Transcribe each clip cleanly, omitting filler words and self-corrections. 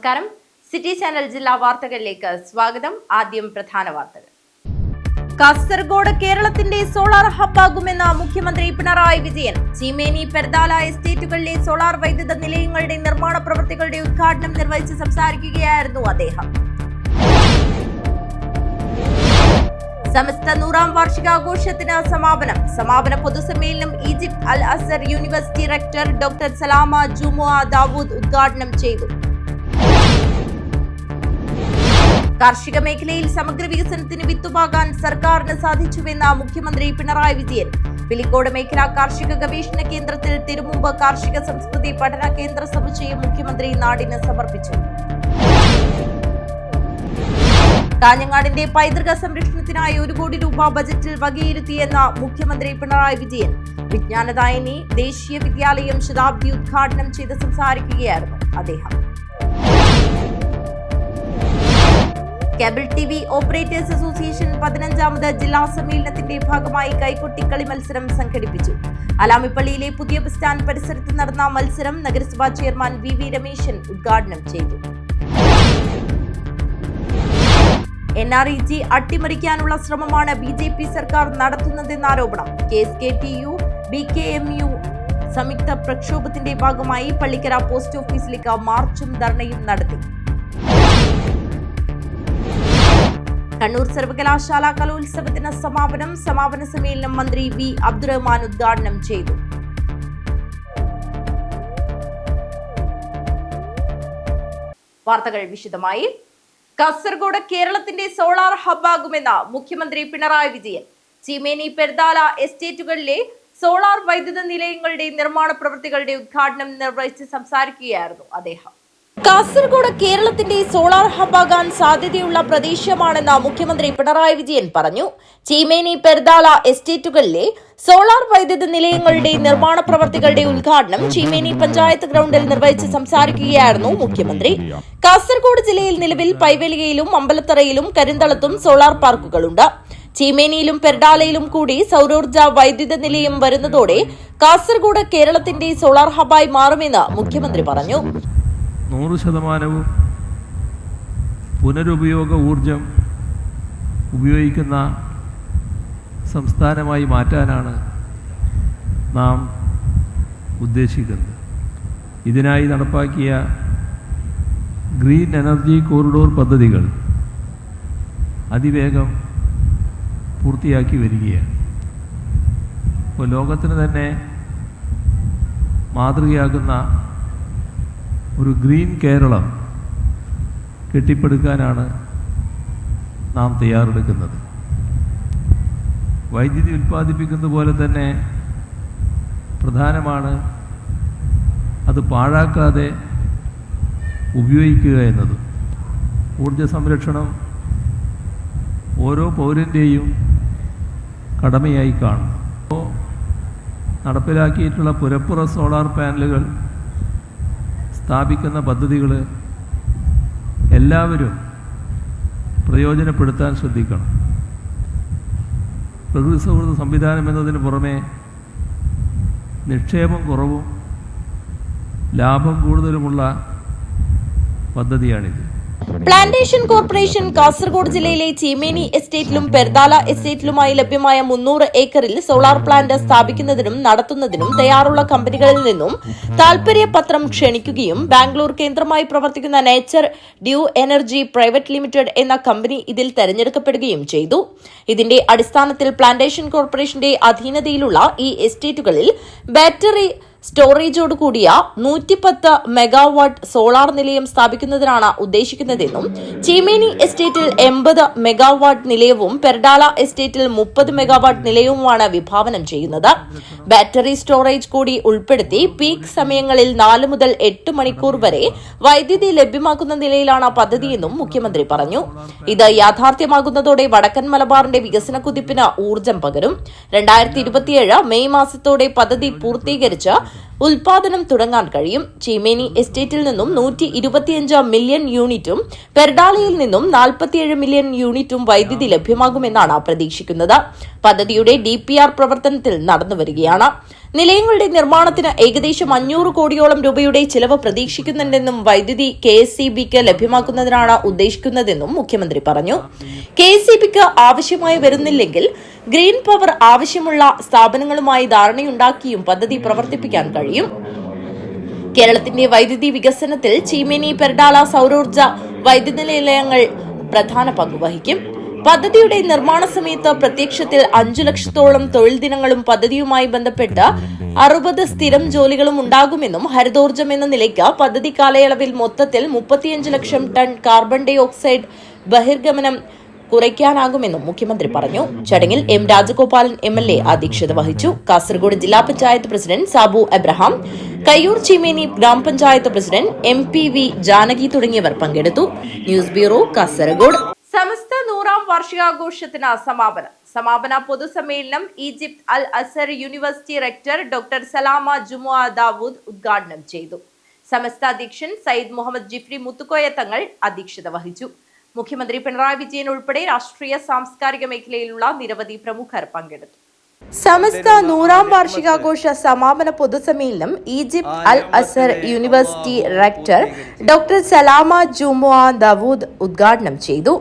നമസ്കാരം. City channel ജില്ലാ വാർത്തകളിലേക്ക് സ്വാഗതം. ആദ്യം പ്രധാന വാർത്തകൾ. കാസർഗോഡ് കേരളത്തിന്റെ സോളാർ ഹബ്ബാകുമെന്ന മുഖ്യമന്ത്രി പിണറായി വിജയൻ. ചീമേനി പെർദാല എസ്റ്റേറ്റുകളിലെ സോളാർ വൈദ്യുത നിലയങ്ങളുടെ നിർമ്മാണ പ്രവൃത്തികളുടെ ഉദ്ഘാടനം നിർവഹിച്ച് സംസാരിക്കുകയായിരുന്നു അദ്ദേഹം. സമസ്ത 100ാം വാർഷികാഘോഷത്തിന് സമാപന പൊതുസമ്മേളനം Egypt Al Azhar university rector doctor Salama Jumua Dawood ഉദ്ഘാടനം ചെയ്തു. കാർഷിക മേഖലയിൽ സമഗ്ര വികസനത്തിന് വിത്തുപാകാൻ സർക്കാരിന് സാധിച്ചുവെന്ന മുഖ്യമന്ത്രി പിണറായി വിജയൻ. പിലിക്കോട് മേഖലാ കാർഷിക ഗവേഷണ കേന്ദ്രത്തിൽ തിരുമുമ്പ് കാർഷിക സംസ്കൃതി പഠന കേന്ദ്ര സമുച്ചയം മുഖ്യമന്ത്രി നാടിന് സമർപ്പിച്ചു. കാഞ്ഞങ്ങാടിന്റെ പൈതൃക സംരക്ഷണത്തിനായി 1 കോടി രൂപ ബജറ്റിൽ വകയിരുത്തിയെന്ന മുഖ്യമന്ത്രി പിണറായി വിജയൻ. വിജ്ഞാനദായിനി ദേശീയ വിദ്യാലയം ശതാബ്ദി ഉദ്ഘാടനം ചെയ്ത് സംസാരിക്കുകയായിരുന്നു അദ്ദേഹം. കേബിൾ ടിവി ഓപ്പറേറ്റേഴ്സ് അസോസിയേഷൻ 15ാമത് ജില്ലാ സമ്മേളനത്തിന്റെ ഭാഗമായി കൈകൊട്ടിക്കളി മത്സരം സംഘടിപ്പിച്ചു. അലാമിപ്പള്ളിയിലെ പുതിയ ബസ് സ്റ്റാൻഡ് പരിസരത്ത് നടന്ന മത്സരം നഗരസഭാ ചെയർമാൻ വി രമേശൻ ഉദ്ഘാടനം ചെയ്തു. NREG അട്ടിമറിക്കാനുള്ള ശ്രമമാണ് BJP സർക്കാർ നടത്തുന്നതെന്ന ആരോപണം. KSKTU BKMU സംയുക്ത പ്രക്ഷോഭത്തിന്റെ ഭാഗമായി പള്ളിക്കര പോസ്റ്റ് ഓഫീസിലേക്ക് മാർച്ചും ധർണയും നടത്തി. കണ്ണൂർ സർവകലാശാല കലോത്സവത്തിന് സമാപന സമ്മേളനം മന്ത്രി വി അബ്ദുറഹ്മാൻ ഉദ്ഘാടനം ചെയ്തു. വാർത്തകൾ വിശദമായി. കാസർഗോഡ് കേരളത്തിന്റെ സോളാർ ഹബ്ബാകുമെന്ന മുഖ്യമന്ത്രി പിണറായി വിജയൻ. ചീമേനി പെർദാല എസ്റ്റേറ്റുകളിലെ സോളാർ വൈദ്യുത നിലയങ്ങളുടെ നിർമ്മാണ പ്രവൃത്തികളുടെ ഉദ്ഘാടനം നിർവഹിച്ച് സംസാരിക്കുകയായിരുന്നു അദ്ദേഹം. കാസർഗോഡ് കേരളത്തിന്റെ സോളാർ ഹബ്ബാകാൻ സാധ്യതയുള്ള പ്രദേശമാണെന്ന് മുഖ്യമന്ത്രി പിണറായി വിജയൻ പറഞ്ഞു. ചീമേനി പെർദാല എസ്റ്റേറ്റുകളിലെ സോളാർ വൈദ്യുത നിലയങ്ങളുടെ നിർമ്മാണ പ്രവൃത്തികളുടെ ഉദ്ഘാടനം ചീമേനി പഞ്ചായത്ത് ഗ്രൗണ്ടിൽ നിർവഹിച്ച് സംസാരിക്കുകയായിരുന്നു മുഖ്യമന്ത്രി. കാസർഗോഡ് ജില്ലയിൽ നിലവിൽ പൈവലികയിലും അമ്പലത്തറയിലും കരിന്തളത്തും സോളാർ പാർക്കുകളുണ്ട്. ചീമേനിയിലും പെർഡാലയിലും കൂടി സൗരോർജ്ജ വൈദ്യുത നിലയം വരുന്നതോടെ കാസർഗോഡ് കേരളത്തിന്റെ സോളാർ ഹബ്ബായി മാറുമെന്ന് മുഖ്യമന്ത്രി പറഞ്ഞു. 100% പുനരുപയോഗ ഊർജം ഉപയോഗിക്കുന്ന സംസ്ഥാനമായി മാറ്റാനാണ് നാം ഉദ്ദേശിക്കുന്നത്. ഇതിനായി നടപ്പാക്കിയ ഗ്രീൻ എനർജി കോറിഡോർ പദ്ധതികൾ അതിവേഗം പൂർത്തിയാക്കി വരികയാണ്. ഇപ്പോൾ ലോകത്തിന് തന്നെ മാതൃകയാകുന്ന ഒരു ഗ്രീൻ കേരളം കെട്ടിപ്പടുക്കാനാണ് നാം തയ്യാറെടുക്കുന്നത്. വൈദ്യുതി ഉൽപ്പാദിപ്പിക്കുന്നത് പോലെ തന്നെ പ്രധാനമാണ് അത് പാഴാക്കാതെ ഉപയോഗിക്കുക എന്നത്. ഊർജ സംരക്ഷണം ഓരോ പൗരൻ്റെയും കടമയായി കാണുന്നു. നടപ്പിലാക്കിയിട്ടുള്ള പുരപ്പുറ സോളാർ പാനലുകൾ സ്ഥാപിക്കുന്ന പദ്ധതികൾ എല്ലാവരും പ്രയോജനപ്പെടുത്താൻ ശ്രദ്ധിക്കണം. പ്രകൃതി സൗഹൃദ സംവിധാനം എന്നതിന് പുറമെ നിക്ഷേപം കുറവും ലാഭം കൂടുതലുമുള്ള പദ്ധതിയാണിത്. പ്ലാന്റേഷൻ കോർപ്പറേഷൻ കാസർഗോഡ് ജില്ലയിലെ ചീമേനി എസ്റ്റേറ്റിലും പെർദാല എസ്റ്റേറ്റിലുമായി ലഭ്യമായ 300 ഏക്കറിൽ സോളാർ പ്ലാന്റ് സ്ഥാപിക്കുന്നതിനും നടത്തുന്നതിനും തയ്യാറുള്ള കമ്പനികളിൽ നിന്നും താൽപര്യപത്രം ക്ഷണിക്കുകയും ബാംഗ്ലൂർ കേന്ദ്രമായി പ്രവർത്തിക്കുന്ന nature due energy private limited എന്ന കമ്പനി ഇതിൽ തെരഞ്ഞെടുക്കപ്പെടുകയും ചെയ്തു. ഇതിന്റെ അടിസ്ഥാനത്തിൽ പ്ലാന്റേഷൻ കോർപ്പറേഷന്റെ അധീനതയിലുള്ള ഈ എസ്റ്റേറ്റുകളിൽ ബാറ്ററി സ്റ്റോറേജോട് കൂടിയ 110 മെഗാവാട്ട് സോളാർ നിലയം സ്ഥാപിക്കുന്നതിനാണ് ഉദ്ദേശിക്കുന്നതെന്നും ചീമേനി എസ്റ്റേറ്റിൽ 80 മെഗാവാട്ട് നിലയവും പെർഡാല എസ്റ്റേറ്റിൽ 30 മെഗാവാട്ട് നിലയവുമാണ് വിഭാവനം ചെയ്യുന്നത്. ബാറ്ററി സ്റ്റോറേജ് കൂടി ഉൾപ്പെടുത്തി പീക്ക് സമയങ്ങളിൽ 4 മുതൽ 8 മണിക്കൂർ വരെ വൈദ്യുതി ലഭ്യമാക്കുന്ന നിലയിലാണ് പദ്ധതിയെന്നും മുഖ്യമന്ത്രി പറഞ്ഞു. ഇത് യാഥാർത്ഥ്യമാകുന്നതോടെ വടക്കൻ മലബാറിന്റെ വികസന കുതിപ്പിന് ഊർജ്ജം പകരും. 2027 മെയ് മാസത്തോടെ പദ്ധതി പൂർത്തീകരിച്ച് ഉൽപാദനം തുടങ്ങാൻ കഴിയും. ചീമേനി എസ്റ്റേറ്റിൽ നിന്നും 125 മില്യൺ യൂണിറ്റും പെർഡാലയിൽ നിന്നും 47 മില്യൺ യൂണിറ്റും വൈദ്യുതി ലഭ്യമാകുമെന്നാണ് പ്രതീക്ഷിക്കുന്നത്. പദ്ധതിയുടെ DPR പ്രവർത്തനത്തിൽ നടന്നുവരികയാണ്. നിലയങ്ങളുടെ നിർമ്മാണത്തിന് ഏകദേശം 500 കോടിയോളം രൂപയുടെ ചിലവ് പ്രതീക്ഷിക്കുന്നുണ്ടെന്നും വൈദ്യുതി KSEBക്ക് ലഭ്യമാക്കുന്നതിനാണ് ഉദ്ദേശിക്കുന്നതെന്നും മുഖ്യമന്ത്രി പറഞ്ഞു. KSEBക്ക് ആവശ്യമായി വരുന്നില്ലെങ്കിൽ ഗ്രീൻ പവർ ആവശ്യമുള്ള സ്ഥാപനങ്ങളുമായി ധാരണയുണ്ടാക്കിയും പദ്ധതി പ്രവർത്തിപ്പിക്കാൻ കഴിയും. കേരളത്തിന്റെ വൈദ്യുതി വികസനത്തിൽ ചീമേനി പെർഡാല സൌരോർജ്ജ വൈദ്യുതി നിലയങ്ങൾ പ്രധാന പങ്കുവഹിക്കും. പദ്ധതിയുടെ നിർമ്മാണ സമയത്ത് പ്രത്യക്ഷത്തിൽ 5 ലക്ഷത്തോളം തൊഴിൽ ദിനങ്ങളും പദ്ധതിയുമായി ബന്ധപ്പെട്ട് 60 സ്ഥിരം ജോലികളും ഉണ്ടാകുമെന്നും ഹരിതോർജ്ജം എന്ന നിലയ്ക്ക് പദ്ധതി കാലയളവിൽ മൊത്തത്തിൽ 35 ലക്ഷം ടൺ കാർബൺ ഡൈ ഓക്സൈഡ് ബഹിർഗമനം കുറയ്ക്കാനാകുമെന്നും മുഖ്യമന്ത്രി പറഞ്ഞു. ചടങ്ങിൽ M. രാജഗോപാലൻ MLA അധ്യക്ഷത വഹിച്ചു. കാസർഗോഡ് ജില്ലാ പഞ്ചായത്ത് പ്രസിഡന്റ് സാബു എബ്രഹാം, കയ്യൂർ ചീമേനി ഗ്രാമപഞ്ചായത്ത് പ്രസിഡന്റ് MPV ജാനകി തുടങ്ങിയവർ പങ്കെടുത്തു. News bureau, Kasaragod. സമസ്ത 100ാം വാർഷികാഘോഷത്തിന് സമാപന പൊതുസമ്മേളനം Egypt Al Azhar university rector doctor Salama Jumua Dawood ഉദ്ഘാടനം ചെയ്തു. സമസ്ത അധ്യക്ഷൻ സയ്യിദ് മുഹമ്മദ് ജിഫ്രി മുത്തുക്കോയ തങ്ങൾ അധ്യക്ഷത വഹിച്ചു. മുഖ്യമന്ത്രി പിണറായി വിജയൻ ഉൾപ്പെടെ രാഷ്ട്രീയ സാംസ്കാരിക മേഖലയിലുള്ള നിരവധി പ്രമുഖർ പങ്കെടുത്തു. സമസ്ത 100ാം വാർഷികാഘോഷ സമാപന പൊതുസമ്മേളനം Egypt Al Azhar university rector doctor Salama Jumua Dawood ഉദ്ഘാടനം ചെയ്തു.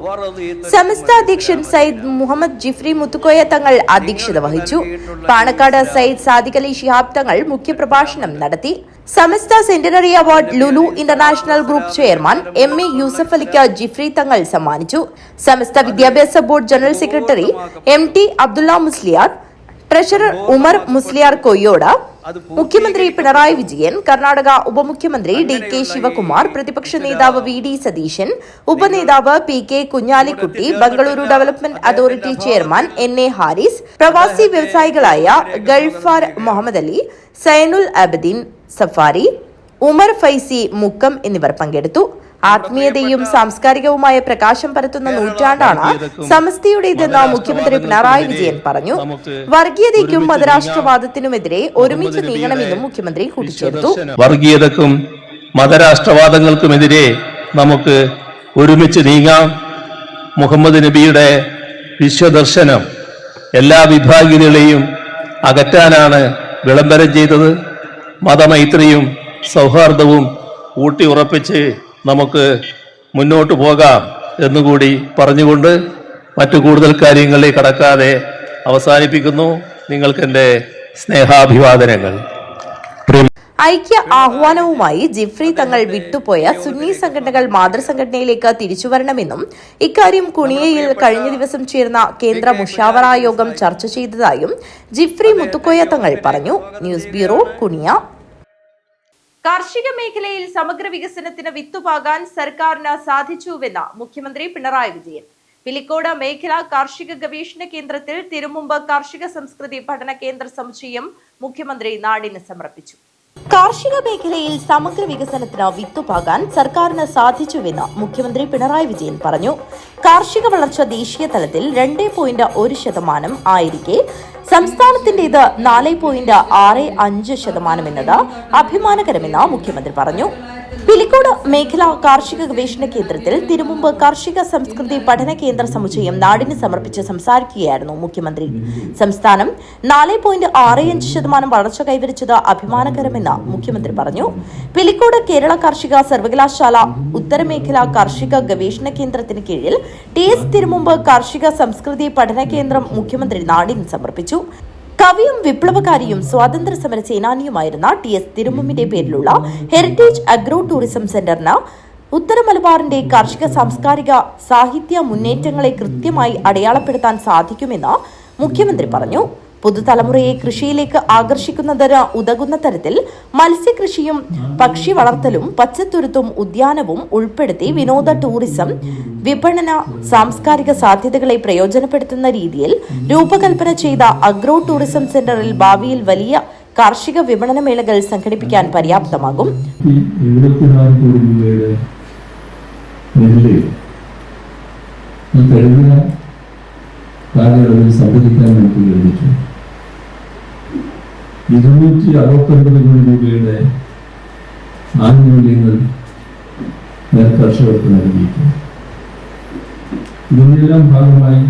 സമസ്ത അധ്യക്ഷൻ സയ്യിദ് മുഹമ്മദ് ജിഫ്രി മുത്തുക്കോയ തങ്ങൾ അധ്യക്ഷത വഹിച്ചു. പാണക്കാട് സയ്യിദ് സാദിഖ് അലി ശിഹാബ് തങ്ങൾ മുഖ്യപ്രഭാഷണം നടത്തി. Samastha centenary award Lulu international group chairman MA Yusuf അലിക്ക് ജിഫ്രി തങ്ങൾ സമ്മാനിച്ചു. സമസ്ത വിദ്യാഭ്യാസ board general secretary MT Abdulla Musliyar, treasurer Umar Musliyar Koyyode, മുഖ്യമന്ത്രി പിണറായി വിജയൻ, കർണാടക ഉപമുഖ്യമന്ത്രി DK ശിവകുമാർ, പ്രതിപക്ഷ നേതാവ് VD സതീശൻ, ഉപനേതാവ് PK Kunhalikutty, Bengaluru development authority chairman NA Haris, പ്രവാസി വ്യവസായികളായ ഗൾഫാർ മുഹമ്മദ് അലി, സൈനുൽ അബദീൻ സഫാരി, ഉമർ ഫൈസി മുക്കം എന്നിവർ പങ്കെടുത്തു. ആത്മീയതയും സാംസ്കാരികവുമായ പ്രകാശം പരത്തുന്ന നൂറ്റാണ്ടാണ് സമസ്തയുടേതെന്ന് മുഖ്യമന്ത്രി പിണറായി വിജയൻ പറഞ്ഞു. വർഗീയതയ്ക്കും മതരാഷ്ട്രവാദത്തിനുമെതിരെ ഒരുമിച്ച് നീങ്ങണമെന്നും മുഖ്യമന്ത്രി കൂട്ടിച്ചേർത്തു. വർഗീയതക്കും മതരാഷ്ട്രവാദങ്ങൾക്കുമെതിരെ നമുക്ക് ഒരുമിച്ച് നീങ്ങാം. മുഹമ്മദ് നബിയുടെ വിശ്വദർശനം എല്ലാ വിഭാഗീയതകളെയും അകറ്റാനാണ് വിളംബരം ചെയ്തത്. മതമൈത്രിയും സൗഹാർദ്ദവും ഊട്ടിയുറപ്പിച്ച് നമുക്ക് മുന്നോട്ട് പോകാം എന്നുകൂടി പറഞ്ഞുകൊണ്ട് മറ്റു കൂടുതൽ കാര്യങ്ങളിലേക്ക് കടക്കാതെ അവസാനിപ്പിക്കുന്നു. നിങ്ങൾക്കെന്റെ സ്നേഹാഭിവാദനങ്ങൾ. ഐക്യ ആഹ്വാനവുമായി ജിഫ്രി തങ്ങൾ വിട്ടുപോയ സുന്നി സംഘടനകൾ മാതൃസംഘടനയിലേക്ക് തിരിച്ചുവരണമെന്നും ഇക്കാര്യം കുണിയയിൽ കഴിഞ്ഞ ദിവസം ചേർന്ന കേന്ദ്ര മുഷാവറ യോഗം ചർച്ച ചെയ്തതായും ജിഫ്രി മുത്തുക്കോയ തങ്ങൾ പറഞ്ഞു. News bureau, Kuniya. കാർഷിക മേഖലയിൽ സമഗ്ര വികസനത്തിന് വിത്തുപാകാൻ സർക്കാരിന് സാധിച്ചുവെന്ന് മുഖ്യമന്ത്രി പിണറായി വിജയൻ. പിലിക്കോട് മേഖലാ കാർഷിക ഗവേഷണ കേന്ദ്രത്തിൽ തിരുമുമ്പ് കാർഷിക സംസ്കൃതി പഠന കേന്ദ്ര സമുച്ചയം മുഖ്യമന്ത്രി നാടിന് സമർപ്പിച്ചു. കാർഷിക മേഖലയിൽ സമഗ്ര വികസനത്തിന് വിത്തുപാകാൻ സർക്കാരിന് സാധിച്ചുവെന്ന് മുഖ്യമന്ത്രി പിണറായി വിജയൻ പറഞ്ഞു. കാർഷിക വളർച്ച ദേശീയ തലത്തിൽ 2.1% ആയിരിക്കെ സംസ്ഥാനത്തിന്റേത് 4.65% എന്നത് അഭിമാനകരമെന്ന് മുഖ്യമന്ത്രി പറഞ്ഞു. പിലിക്കോട് മേഖലാ കാർഷിക ഗവേഷണ കേന്ദ്രത്തിൽ തിരുമുമ്പ് കാർഷിക സംസ്കൃതി പഠന കേന്ദ്ര സമുച്ചയം നാടിന് സമർപ്പിച്ച് സംസാരിക്കുകയായിരുന്നു മുഖ്യമന്ത്രി. സംസ്ഥാനം 4.65% വളർച്ച കൈവരിച്ചത് അഭിമാനകരമെന്ന് മുഖ്യമന്ത്രി പറഞ്ഞു. പിലിക്കോട് കേരള കാർഷിക സർവകലാശാല ഉത്തരമേഖലാ കാർഷിക ഗവേഷണ കേന്ദ്രത്തിന് കീഴിൽ TS തിരുമുമ്പ് കാർഷിക സംസ്കൃതി പഠന കേന്ദ്രം മുഖ്യമന്ത്രി നാടിന് സമർപ്പിച്ചു. കവിയും വിപ്ലവകാരിയും സ്വാതന്ത്ര്യ സമര സേനാനിയുമായിരുന്ന TS തിരുമുമ്പിന്റെ പേരിലുള്ള ഹെറിറ്റേജ് അഗ്രോ ടൂറിസം സെന്ററിന് ഉത്തര മലബാറിന്റെ കാർഷിക സാംസ്കാരിക സാഹിത്യ മുന്നേറ്റങ്ങളെ കൃത്യമായി അടയാളപ്പെടുത്താൻ സാധിക്കുമെന്ന് മുഖ്യമന്ത്രി പറഞ്ഞു. പുതുതലമുറയെ കൃഷിയിലേക്ക് ആകർഷിക്കുന്നതിന് ഉതകുന്ന തരത്തിൽ മത്സ്യകൃഷിയും പക്ഷി വളർത്തലും പച്ചത്തുരുത്തും ഉദ്യാനവും ഉൾപ്പെടുത്തി വിനോദ ടൂറിസം വിപണന സാംസ്കാരിക സാധ്യതകളെ പ്രയോജനപ്പെടുത്തുന്ന രീതിയിൽ രൂപകൽപ്പന ചെയ്ത അഗ്രോ ടൂറിസം സെന്ററിൽ ഭാവിയിൽ വലിയ കാർഷിക വിപണന മേളകൾ സംഘടിപ്പിക്കാൻ പര്യാപ്തമാകും. കാലയളവിൽ സംഭവിക്കാൻ നമുക്ക് ലഭിച്ചു. 269 കോടി രൂപയുടെ ആനുകൂല്യങ്ങൾ നെൽകർഷകർക്ക് നൽകിയിട്ടുണ്ട്. ഇതിനെല്ലാം ഭാഗമായി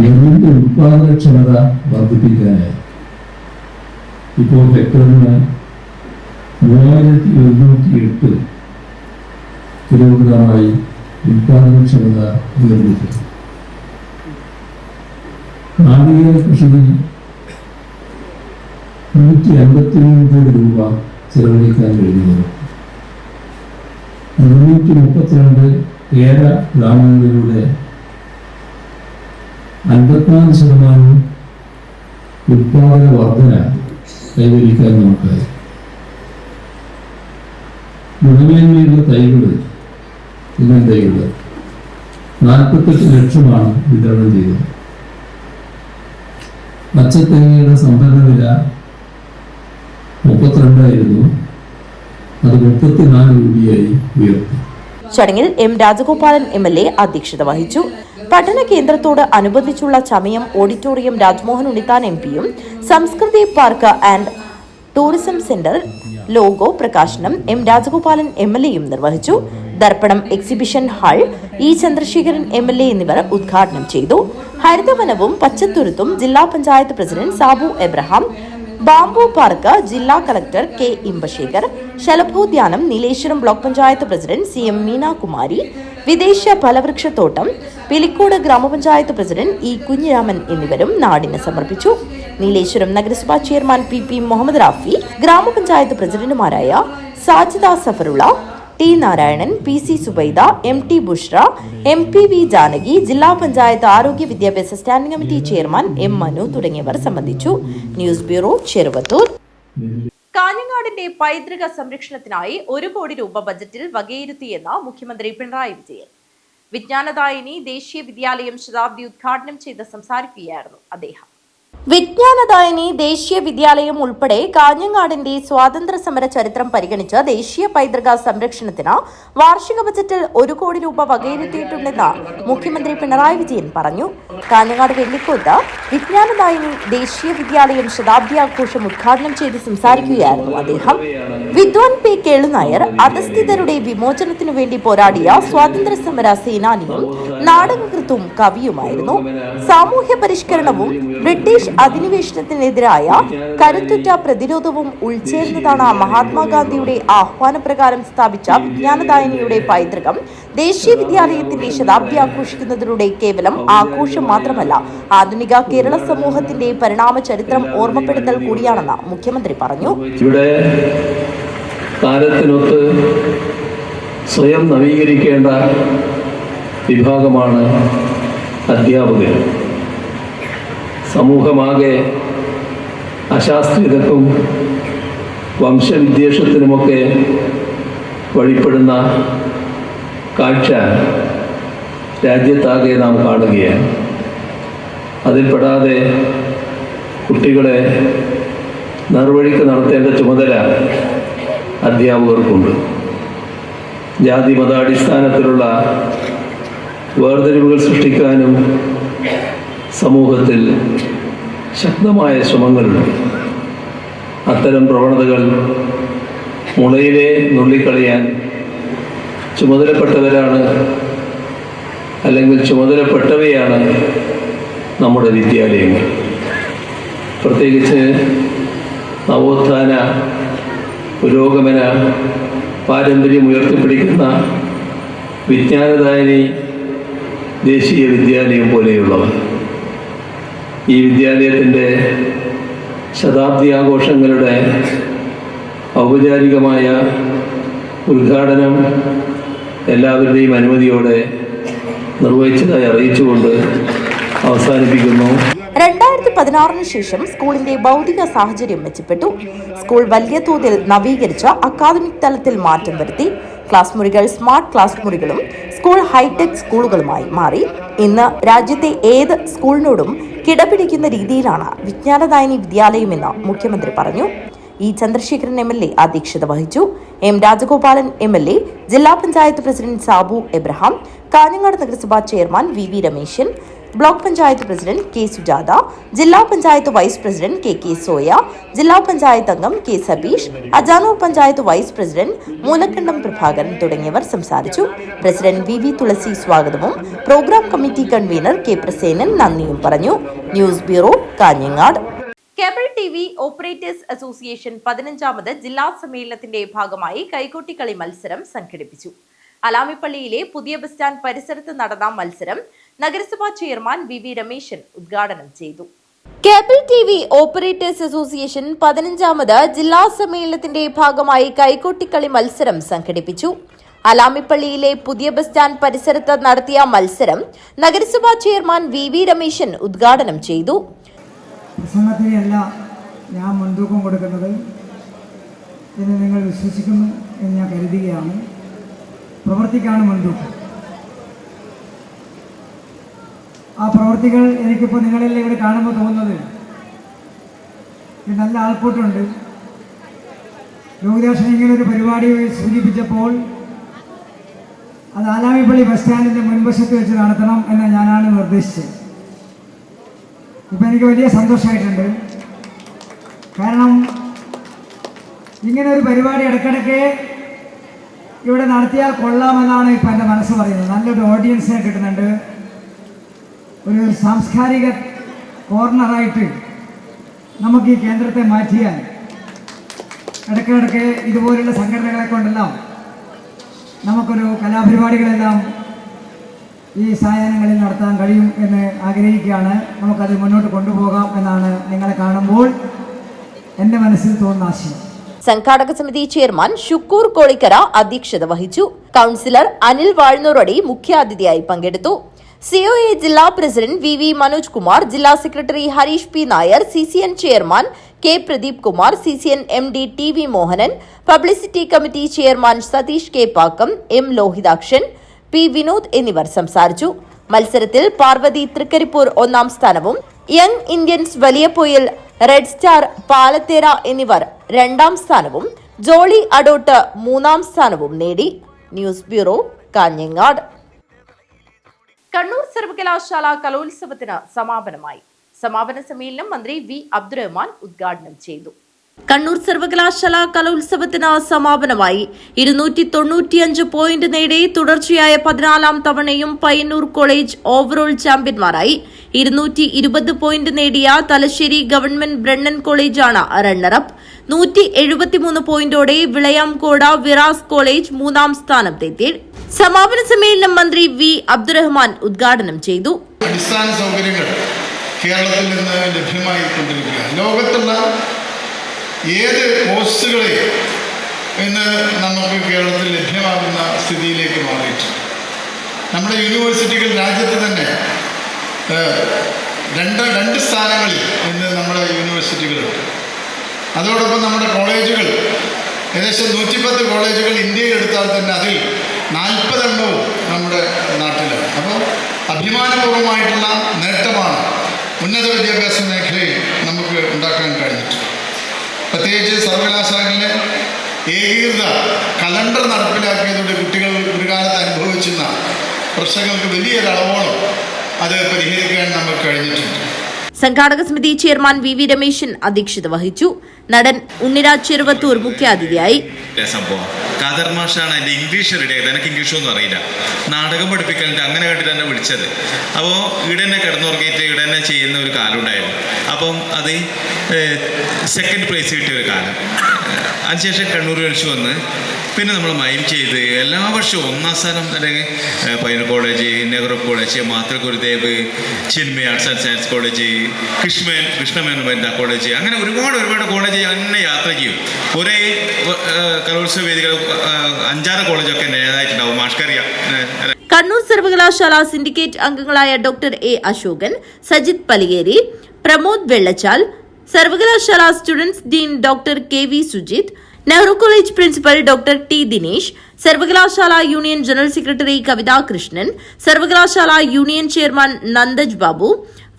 നെല്ലിന്റെ ഉത്പാദനക്ഷമത വർദ്ധിപ്പിക്കാനായി ഇപ്പോൾ ഹെക്ടറിന് 3108 കിലോഗ്രാമായി ഉത്പാദനക്ഷമത ഉയർന്നിട്ടുണ്ട്. നാളികേര കൃഷിയിൽ 153 കോടി രൂപ ചെലവഴിക്കാൻ കഴിയുന്നത് 232 ഏല ഗ്രാമങ്ങളിലൂടെ 54% ഉത്പാദന വർധന കൈവരിക്കാൻ നമുക്കായി. ഗുണമേന്മയുള്ള തൈകള് ഇനം തൈകള് 48 ലക്ഷമാണ് വിതരണം ചെയ്തത്. പച്ചത്തേങ്ങയുടെ സംഭരണ വില 32 അത് 34 രൂപയായി ഉയർത്തി. ചടങ്ങിൽ എം രാജഗോപാലൻ MLA അധ്യക്ഷത വഹിച്ചു. പഠന കേന്ദ്രത്തോട് അനുബന്ധിച്ചുള്ള ചമയം ഓഡിറ്റോറിയം രാജ്മോഹൻ ഉണ്ണിത്താൻ MPയും Samskriti park and tourism centre logo പ്രകാശനം എം രാജഗോപാലൻ MLAയും നിർവഹിച്ചു. Darpanam exhibition hall E Chandrasekharan MLA എന്നിവർ ഉദ്ഘാടനം ചെയ്തു. ഹരിതവനവും പച്ചത്തുരുത്തും ജില്ലാ panchayat president Sabu Abraham, bamboo park ജില്ലാ കളക്ടർ K ഇമ്പശേഖർ, ശലഭോദ്യാനം Nileshwaram block panchayat president CM Meenakumari, വിദേശ ഫലവൃക്ഷത്തോട്ടം പിലിക്കോട് ഗ്രാമപഞ്ചായത്ത് പ്രസിഡന്റ് E കുഞ്ഞിരാമൻ എന്നിവരും നാടിന് സമർപ്പിച്ചു. നീലേശ്വരം നഗരസഭാ ചെയർമാൻ PP മുഹമ്മദ് റാഫി, ഗ്രാമപഞ്ചായത്ത് പ്രസിഡന്റുമാരായ Sajida Safarulla, T Narayanan, PC Subaida, MT Bushra, MPV Janaki, ജില്ലാ പഞ്ചായത്ത് ആരോഗ്യ വിദ്യാഭ്യാസ standing committee chairman M Manu തുടങ്ങിയവർ സംബന്ധിച്ചു. News bureau, Cheruvathur. കാഞ്ഞങ്ങാടിന്റെ പൈതൃക സംരക്ഷണത്തിനായി 1 കോടി രൂപ ബജറ്റിൽ വകയിരുത്തിയെന്ന് മുഖ്യമന്ത്രി പിണറായി വിജയൻ. വിജ്ഞാനദായിനി ദേശീയ വിദ്യാലയം ശതാബ്ദി ഉദ്ഘാടനം ചെയ്ത് സംസാരിക്കുകയായിരുന്നു അദ്ദേഹം. വിജ്ഞാനദായിനി ദേശീയ വിദ്യാലയം ഉൾപ്പെടെ കാഞ്ഞങ്ങാടിന്റെ സ്വാതന്ത്ര്യ സമര ചരിത്രം പരിഗണിച്ച് ദേശീയ പൈതൃക സംരക്ഷണത്തിന് വാർഷിക ബജറ്റിൽ 1 കോടി രൂപ വകയിരുത്തിയിട്ടുണ്ടെന്ന് മുഖ്യമന്ത്രി പിണറായി വിജയൻ പറഞ്ഞു. കാഞ്ഞങ്ങാട് വെള്ളിക്കോത്ത് വിജ്ഞാനദായിനി ദേശീയ വിദ്യാലയം ശതാബ്ദി ആഘോഷം ഉദ്ഘാടനം ചെയ്ത് സംസാരിക്കുകയായിരുന്നു അദ്ദേഹം. വിദ്വാൻ P കേളുനായർ അധസ്ഥിതരുടെ വിമോചനത്തിനു വേണ്ടി പോരാടിയ സ്വാതന്ത്ര്യ സമര സേനാനിയും നാടകകൃത്തും കവിയുമായിരുന്നു. സാമൂഹ്യ പരിഷ്കരണവും ബ്രിട്ടീഷ് അധിനിവേശനത്തിനെതിരായ കരുത്തുറ്റ പ്രതിരോധവും ഉൾച്ചേർന്നതാണ് മഹാത്മാഗാന്ധിയുടെ ആഹ്വാനപ്രകാരം സ്ഥാപിച്ച വിജ്ഞാനദായിനിയുടെ പൈതൃകം. ദേശീയ വിദ്യാലയത്തിന്റെ ശതാബ്ദി ആഘോഷിക്കുന്നതിലൂടെ കേവലം ആഘോഷം മാത്രമല്ല, ആധുനിക കേരള സമൂഹത്തിന്റെ പരിണാമ ചരിത്രം ഓർമ്മപ്പെടുത്തൽ കൂടിയാണെന്ന് മുഖ്യമന്ത്രി പറഞ്ഞു. ഇവിടെ കാലത്തിനൊത്ത് സ്വയം നവീകരിക്കേണ്ട വിഭാഗമാണ് അധ്യാപകർ. സമൂഹമാകെ അശാസ്ത്രീയതക്കും വംശവിദ്വേഷത്തിനുമൊക്കെ വഴിപ്പെടുന്ന കാഴ്ച രാജ്യത്താകെ നാം കാണുകയാണ്. അതിൽപ്പെടാതെ കുട്ടികളെ നേർവഴിക്ക് നടത്തേണ്ട ചുമതല അധ്യാപകർക്കുണ്ട്. ജാതി മതാടിസ്ഥാനത്തിലുള്ള വേർതിരിവുകൾ സൃഷ്ടിക്കാനും സമൂഹത്തിൽ ശക്തമായ ശ്രമങ്ങളുണ്ട്. അത്തരം പ്രവണതകൾ മുളയിലെ നുള്ളിക്കളയാൻ ചുമതലപ്പെട്ടവരാണ്, അല്ലെങ്കിൽ ചുമതലപ്പെട്ടവയാണ് നമ്മുടെ വിദ്യാലയങ്ങൾ. പ്രത്യേകിച്ച് നവോത്ഥാന പുരോഗമന പാരമ്പര്യം ഉയർത്തിപ്പിടിക്കുന്ന വിജ്ഞാനദായിനി ദേശീയ വിദ്യാലയം പോലെയുള്ളവ. ഈ വിദ്യാലയത്തിൻ്റെ ശതാബ്ദി ആഘോഷങ്ങളുടെ ഔപചാരികമായ ഉദ്ഘാടനം എല്ലാവരുടെയും അനുമതിയോടെ നിർവഹിച്ചതായി അറിയിച്ചുകൊണ്ട് അവസാനിപ്പിക്കുന്നു. 2016 ശേഷം സ്കൂളിന്റെ ഭൗതിക സാഹചര്യം മെച്ചപ്പെട്ടു. സ്കൂൾ വലിയ തോതിൽ നവീകരിച്ച അക്കാദമിക് തലത്തിൽ മാറ്റം വരുത്തി. ക്ലാസ് മുറികൾ സ്മാർട്ട് ക്ലാസ് മുറികളും സ്കൂൾ ഹൈടെക് സ്കൂളുകളുമായി മാറി. ഇന്ന് രാജ്യത്തെ ഏത് സ്കൂളിനോടും കിടപിടിക്കുന്ന രീതിയിലാണ് വിജ്ഞാനദായിനി വിദ്യാലയമെന്ന് മുഖ്യമന്ത്രി പറഞ്ഞു. E ചന്ദ്രശേഖരൻ MLA അധ്യക്ഷത വഹിച്ചു. M രാജഗോപാലൻ MLA, ജില്ലാ പഞ്ചായത്ത് പ്രസിഡന്റ് സാബു എബ്രഹാം, കാഞ്ഞങ്ങാട് നഗരസഭാ chairman VV Rameshan, block panchayat president K Sujatha, ജില്ലാ panchayat vice president K Soya, ജില്ലാ പഞ്ചായത്ത് അംഗം K Sabeesh, Ajanur panchayat vice president Moolakkandam Prabhakaran തുടങ്ങിയവർ സംസാരിച്ചു. പ്രസിഡന്റ് വി തുളസി സ്വാഗതവും programme committee convener K Prasenan നന്ദിയും പറഞ്ഞു. News bureau, Kanhangad. Cable TV operators association 15ാമത് ജില്ലാ സമ്മേളനത്തിന്റെ ഭാഗമായി കൈകൊട്ടിക്കളി മത്സരം സംഘടിപ്പിച്ചു. അലാമിപ്പള്ളിയിലെ പുതിയ ബസ് സ്റ്റാൻഡ് പരിസരത്ത് നടന്ന മത്സരം നഗരസഭാ ചെയർമാൻ വി രമേശൻ ഉദ്ഘാടനം ചെയ്തു. കേബിൾ TV ഓപ്പറേറ്റേഴ്സ് അസോസിയേഷൻ 15ാമത് ജില്ലാ സമ്മേളനത്തിന്റെ ഭാഗമായി കൈകൊട്ടിക്കളി മത്സരം സംഘടിപ്പിച്ചു. അലാമിപ്പള്ളിയിലെ പുതിയ ബസ് സ്റ്റാൻഡ് പരിസരത്ത് നടത്തിയ മത്സരം നഗരസഭാ ചെയർമാൻ വി രമേശൻ ഉദ്ഘാടനം ചെയ്തു. പ്രസംഗത്തിനെയല്ല ഞാൻ മുൻതൂക്കം കൊടുക്കുന്നത് എന്ന് നിങ്ങൾ വിശ്വസിക്കുന്നു എന്ന് ഞാൻ കരുതുകയാണ്. പ്രവൃത്തിക്കാണ് മുൻതൂക്കം. ആ പ്രവൃത്തികൾ എനിക്കിപ്പോൾ നിങ്ങളെല്ലാം ഇവിടെ കാണുമ്പോൾ തോന്നുന്നത് നല്ല ആൾക്കൂട്ടുണ്ട്. രോഗദർശനം ഇങ്ങനൊരു പരിപാടി സൂചിപ്പിച്ചപ്പോൾ അത് ആലാമിപ്പള്ളി ബസ് സ്റ്റാൻഡിൻ്റെ മുൻവശത്ത് വെച്ച് നടത്തണം എന്ന് ഞാനാണ് നിർദ്ദേശിച്ചത്. ഇപ്പം എനിക്ക് വലിയ സന്തോഷമായിട്ടുണ്ട്. കാരണം ഇങ്ങനെ ഒരു പരിപാടി ഇടയ്ക്കിടയ്ക്ക് ഇവിടെ നടത്തിയാൽ കൊള്ളാമെന്നാണ് ഇപ്പം എൻ്റെ മനസ്സ് പറയുന്നത്. നല്ലൊരു ഓഡിയൻസിനെ കിട്ടുന്നുണ്ട്. ഒരു സാംസ്കാരിക കോർണറായിട്ട് നമുക്ക് ഈ കേന്ദ്രത്തെ മാറ്റിയാൽ ഇടയ്ക്കിടയ്ക്ക് ഇതുപോലുള്ള സംഘടനകളെ കൊണ്ടെല്ലാം നമുക്കൊരു കലാപരിപാടികളെല്ലാം ഈ സായാഹ്നങ്ങളിൽ നടത്താൻ കഴിയും എന്ന് ആഗ്രഹിക്കുകയാണ്. നമുക്കത് മുന്നോട്ട് കൊണ്ടുപോകാം എന്നാണ് നിങ്ങളെ കാണുമ്പോൾ എൻ്റെ മനസ്സിൽ തോന്നുന്ന ആശയം. സംഘാടക സമിതി ചെയർമാൻ ഷുക്കൂർ കോളിക്കര അധ്യക്ഷത വഹിച്ചു. കൌൺസിലർ അനിൽ വാഴ്ന്നൂറടി മുഖ്യാതിഥിയായി പങ്കെടുത്തു. COA ജില്ലാ പ്രസിഡന്റ് വി മനോജ് കുമാർ, ജില്ലാ secretary Harish P Nair, CCN chairman K Pradeep Kumar, CCN MD TV Mohanan, publicity committee chairman Satheesh K Pakkam, M Lohithakshan, P Vinod എന്നിവർ സംസാരിച്ചു. മത്സരത്തിൽ പാർവതി തൃക്കരിപ്പൂർ 1ാം സ്ഥാനവും young Indians Valiyapoyil, red star Palathera എന്നിവർ 2ാം സ്ഥാനവും ജോളി അഡോട്ട് 3ാം സ്ഥാനവും നേടി. News bureau, Kanhangad. കണ്ണൂർ സർവകലാശാല കലോത്സവത്തിന് സമാപനമായി. സമാപന സമ്മേളനം മന്ത്രി വി അബ്ദുറഹ്മാൻ ഉദ്ഘാടനം ചെയ്തു. കണ്ണൂർ സർവകലാശാല കലോത്സവത്തിന് സമാപനമായി. 295 പോയിന്റ് നേടി തുടർച്ചയായ 14ാം തവണയും പയ്യന്നൂർ കോളേജ് ഓവറോൾ ചാമ്പ്യന്മാരായി. 220 പോയിന്റ് നേടിയ തലശ്ശേരി ഗവൺമെന്റ് ബ്രണ്ണൻ കോളേജാണ് റണ്ണറപ്പ്. 173 പോയിന്റോടെ വിളയാംകോട വിറാസ് കോളേജ് 3ാം സ്ഥാനത്തെത്തി. സമാപന സമ്മേളനം മന്ത്രി വി അബ്ദുറഹ്മാൻ ഉദ്ഘാടനം ചെയ്തു. അടിസ്ഥാന സൗകര്യങ്ങൾ കേരളത്തിൽ നിന്ന് ലഭ്യമായിക്കൊണ്ടിരിക്കുക. ലോകത്തുള്ള ഏത് കോഴ്സുകളെ ഇന്ന് നമുക്ക് കേരളത്തിൽ ലഭ്യമാകുന്ന സ്ഥിതിയിലേക്ക് മാറിയിട്ടുണ്ട്. നമ്മുടെ യൂണിവേഴ്സിറ്റികൾ രാജ്യത്ത് തന്നെ രണ്ട് സ്ഥാനങ്ങളിൽ ഇന്ന് നമ്മുടെ യൂണിവേഴ്സിറ്റികളുണ്ട്. അതോടൊപ്പം നമ്മുടെ കോളേജുകൾ ഏകദേശം 110 കോളേജുകൾ ഇന്ത്യയിൽ എടുത്താൽ തന്നെ അതിൽ 40 എണ്ണവും നമ്മുടെ നാട്ടിലാണ്. അപ്പോൾ അഭിമാനപൂർവ്വമായിട്ടുള്ള നേട്ടമാണ് ഉന്നത വിദ്യാഭ്യാസ മേഖലയിൽ നമുക്ക് ഉണ്ടാക്കാൻ കഴിഞ്ഞിട്ടുണ്ട്. പ്രത്യേകിച്ച് സർവകലാശാലകളിലെ ഏകീകൃത കലണ്ടർ നടപ്പിലാക്കിയതോടെ കുട്ടികൾ ഒരു കാലത്ത് അനുഭവിച്ചിരുന്ന പ്രശ്നങ്ങൾക്ക് വലിയൊരളവോളം അത് പരിഹരിക്കാൻ നമുക്ക് കഴിഞ്ഞിട്ടുണ്ട്. സംഘാടക സമിതി ചെയർമാൻ വി രമേശൻ അധ്യക്ഷത വഹിച്ചു. നടൻ ഉണ്ണിരാജ് ചെറുവത്തൂർ മുഖ്യാതിഥിയായി. സംഭവം ഖാദർ മാഷാണ് എൻ്റെ ഇംഗ്ലീഷ് റെഡി ആയത്. എനിക്ക് ഇംഗ്ലീഷൊന്നും അറിയില്ല. നാടകം പഠിപ്പിക്കാനുണ്ട്. അങ്ങനെ കേട്ടിട്ട് എന്നെ വിളിച്ചത്. അപ്പോൾ ഇവിടെ തന്നെ കിടന്നുറങ്ങിയിട്ട് ഇവിടെ തന്നെ ചെയ്യുന്ന ഒരു കാലം ഉണ്ടായിരുന്നു. അപ്പം അത് സെക്കൻഡ് പ്രൈസ് കിട്ടിയ ഒരു കാലം. അതിനുശേഷം കണ്ണൂർ കളിച്ചു വന്ന് പിന്നെ നമ്മൾ മൈം ചെയ്ത് എല്ലാ വർഷവും 1ാം സ്ഥാനം അല്ലെങ്കിൽ പയ്യന്നൂർ കോളേജ്, നെഹ്റു കോളേജ്, മാതൃ Gurudev, Chinmaya arts and science college, Krishna Menon വനിതാ കോളേജ്, അങ്ങനെ ഒരുപാട് കോളേജ് തന്നെ യാത്ര ചെയ്യും. ഒരേ കലോത്സവ വേദികൾ 5-6 കോളേജൊക്കെ നേതായിട്ടുണ്ടാവും. മാഷ്കറിയ കണ്ണൂർ സർവകലാശാല സിൻഡിക്കേറ്റ് അംഗങ്ങളായ ഡോക്ടർ എ അശോകൻ, സജിത് പലിയേരി, പ്രമോദ് വെള്ളച്ചാൽ, സർവകലാശാല students dean doctor KV Sujith, Nehru college principal doctor T Dinesh, സർവകലാശാല union general secretary Kavitha Krishnan, സർവകലാശാല union chairman Nandaj Babu,